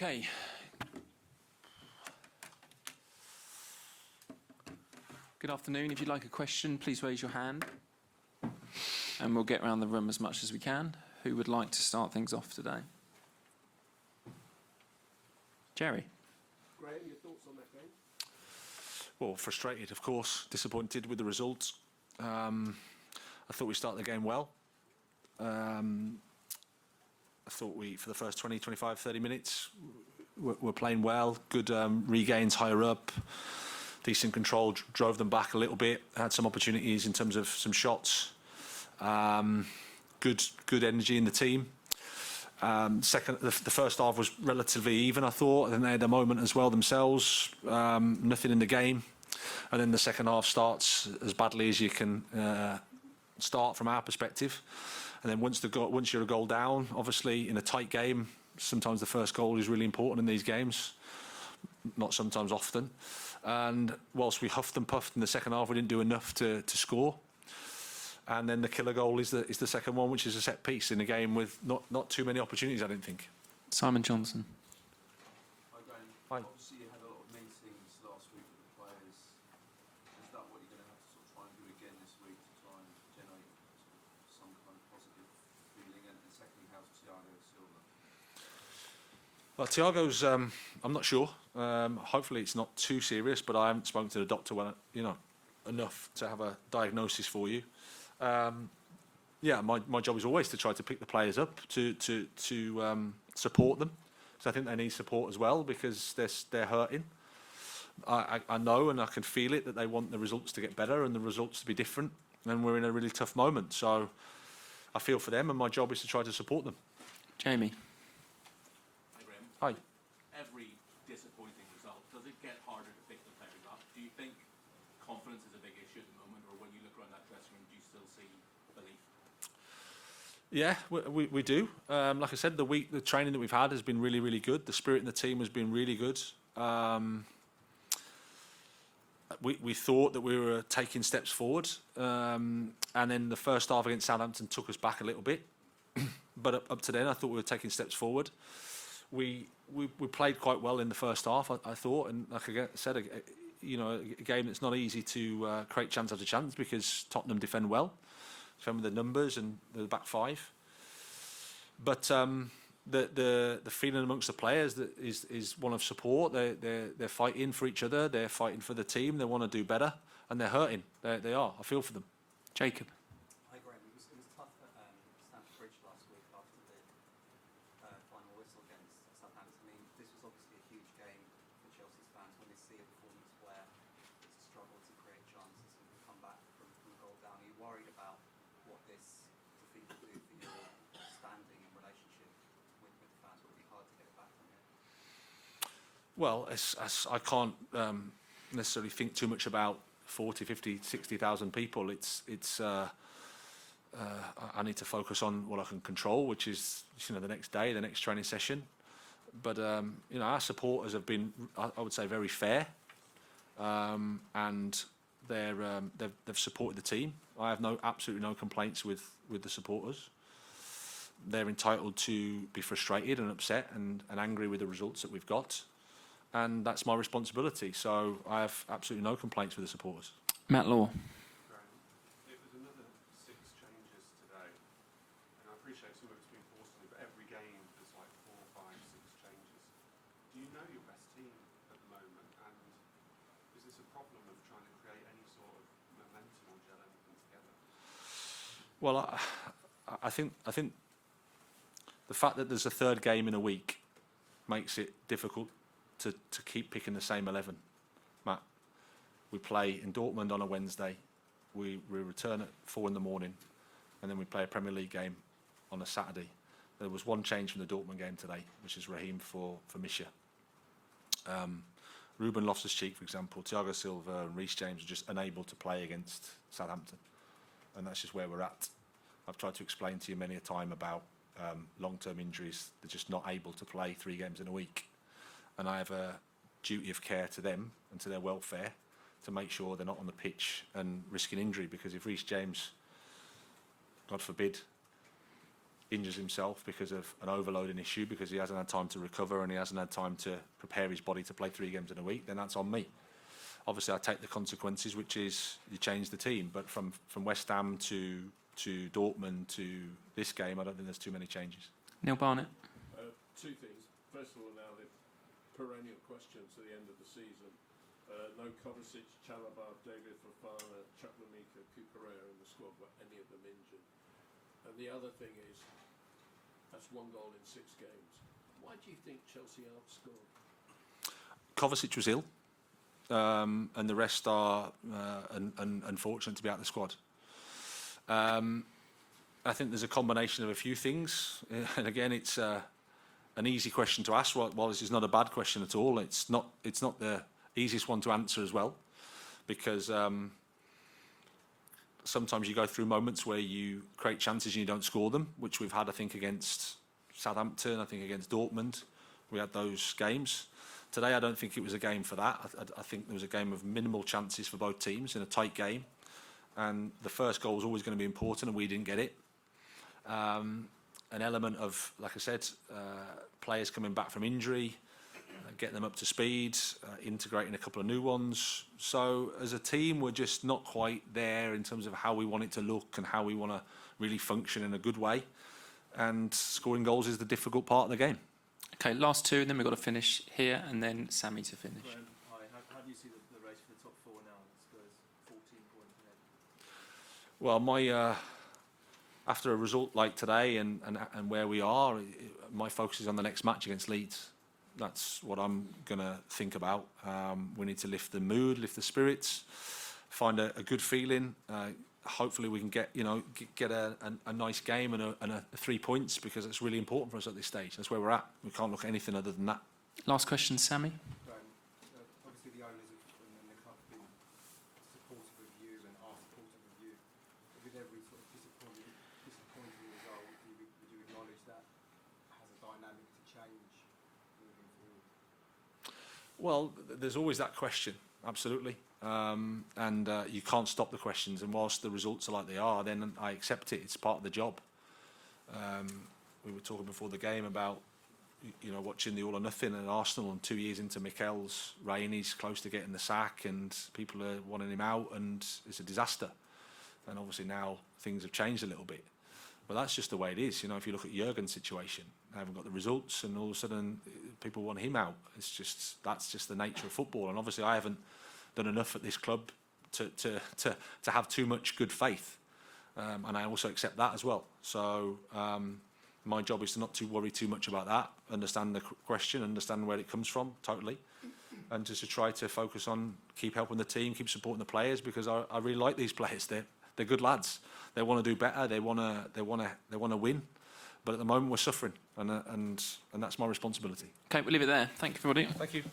Okay. Good afternoon. If you'd like a question, please raise your hand. And we'll get around the room as much as we can. Who would like to start things off today? Jerry. Graeme, your thoughts on that game? Well, frustrated, of course. Disappointed with the results. I thought we started the game well. I thought we, for the first 20, 25, 30 minutes, were playing well. Good regains higher up. Decent control, drove them back a little bit. Had some opportunities in terms of some shots. Good energy in the team. The first half was relatively even, I thought. And then they had a moment as well themselves. Nothing in the game. And then the second half starts as badly as you can start from our perspective. And then once you're a goal down, obviously in a tight game, sometimes the first goal is really important in these games. Not sometimes, often. And whilst we huffed and puffed in the second half, we didn't do enough to score. And then the killer goal is the second one, which is a set piece in a game with not too many opportunities, I didn't think. Simon Johnson. Hi, Graeme. Hi. Obviously, you had a lot of meetings last week with the players. Is that what you're going to have to sort of try and do again this week to try and generate some kind of positive feeling? And secondly, how's Thiago Silva? Well, Thiago's, I'm not sure. Hopefully it's not too serious, but I haven't spoken to the doctor enough to have a diagnosis for you. Yeah, my job is always to try to pick the players up, to support them. So I think they need support as well because they're hurting. I know and I can feel it that they want the results to get better and the results to be different. And we're in a really tough moment. So I feel for them and my job is to try to support them. Jamie. Hi, Graeme. Hi. Every disappointing result, does it get harder to pick the players up? Do you think confidence is a big issue at the moment, or when you look around that dressing room, do you still see belief? Yeah, we do. Like I said, the training that we've had has been really, really good. The spirit in the team has been really good. We thought that we were taking steps forward, and then the first half against Southampton took us back a little bit. But up to then, I thought we were taking steps forward. We played quite well in the first half, I thought, and like I said, a game that's not easy to create chance after chance because Tottenham defend well, defend with the numbers and the back five. But the feeling amongst the players that is one of support. They're fighting for each other. They're fighting for the team. They want to do better, and they're hurting. They are. I feel for them. Jacob. Hi, Graeme. It was tough at Stamford Bridge last week after the final whistle against Southampton. I mean, this was obviously a huge game for Chelsea's fans when they see a performance where it's a struggle to create chances and come back from a goal down. Are you worried about what this defeat will do for your standing and relationship with the fans? Will it be hard to get it back from here? Well, I can't necessarily think too much about 40, 50, 60,000 people. I need to focus on what I can control, which is the next day, the next training session. But our supporters have been, I would say, very fair, and they've supported the team. I have absolutely no complaints with the supporters. They're entitled to be frustrated and upset and angry with the results that we've got. And that's my responsibility. So I have absolutely no complaints with the supporters. Matt Law. It was another 6 changes today. And I appreciate some of it's been forced on you, but every game there's like 4, 5, 6 changes. Do you know your best team at the moment? And is this a problem of trying to create any sort of momentum or gel anything together? Well, I think the fact that there's a third game in a week makes it difficult to keep picking the same 11. Matt, we play in Dortmund on a Wednesday. We return at 4 in the morning, and then we play a Premier League game on a Saturday. There was one change from the Dortmund game today, which is Raheem for Misha. Ruben Loftus-Cheek, for example, Thiago Silva and Reece James are just unable to play against Southampton. And that's just where we're at. I've tried to explain to you many a time about long-term injuries. They're just not able to play 3 games in a week. And I have a duty of care to them and to their welfare to make sure they're not on the pitch and risking injury, because if Reece James, God forbid, injures himself because of an overloading issue, because he hasn't had time to recover and he hasn't had time to prepare his body to play 3 games in a week, then that's on me. Obviously, I take the consequences, which is you change the team. But from West Ham to Dortmund to this game, I don't think there's too many changes. Neil Barnett. Two things. First of all, now the perennial question to the end of the season. No Kovacic, Chalobah, David Fofana, Chukwuemeka, Cucurella in the squad, were any of them injured? And the other thing is, that's 1 goal in 6 games. Why do you think Chelsea outscored? Kovacic was ill, and the rest are unfortunate to be out of the squad. I think there's a combination of a few things, and again, it's an easy question to ask. While this is not a bad question at all, it's not the easiest one to answer as well, because sometimes you go through moments where you create chances and you don't score them, which we've had, I think, against Southampton, I think against Dortmund. We had those games. Today, I don't think it was a game for that. I think there was a game of minimal chances for both teams in a tight game. And the first goal was always going to be important, and we didn't get it. An element of, like I said, players coming back from injury, getting them up to speed, integrating a couple of new ones. So as a team, we're just not quite there in terms of how we want it to look and how we want to really function in a good way. And scoring goals is the difficult part of the game. Okay, last 2, and then we've got to finish here, and then Sammy to finish. Graeme, hi. How do you see the race for the top 4 now? Spurs 14 points ahead. Well, my after a result like today and where we are, my focus is on the next match against Leeds. That's what I'm going to think about. We need to lift the mood, lift the spirits, find a good feeling. Hopefully we can get a nice game and a 3 points, because it's really important for us at this stage. That's where we're at. We can't look at anything other than that. Last question, Sammy. Graeme, obviously the owners and the club have been supportive of you and are supportive of you. With every sort of disappointing result, would you acknowledge that has a dynamic to change moving forward? Well, there's always that question, absolutely. And you can't stop the questions. And whilst the results are like they are, then I accept it. It's part of the job. We were talking before the game about, watching the All or Nothing at Arsenal, and 2 years into Mikel's reign, he's close to getting the sack, and people are wanting him out, and it's a disaster. And obviously now things have changed a little bit. But that's just the way it is. If you look at Jurgen's situation, they haven't got the results, and all of a sudden people want him out. That's just the nature of football. And obviously I haven't done enough at this club to have too much good faith, and I also accept that as well. So my job is to not to worry too much about that, understand the question, understand where it comes from totally, and just to try to focus on keep helping the team, keep supporting the players, because I really like these players. They're good lads. They want to do better. They want to win. But at the moment we're suffering, and that's my responsibility. Okay, we'll leave it there. Thank you, everybody. Thank you.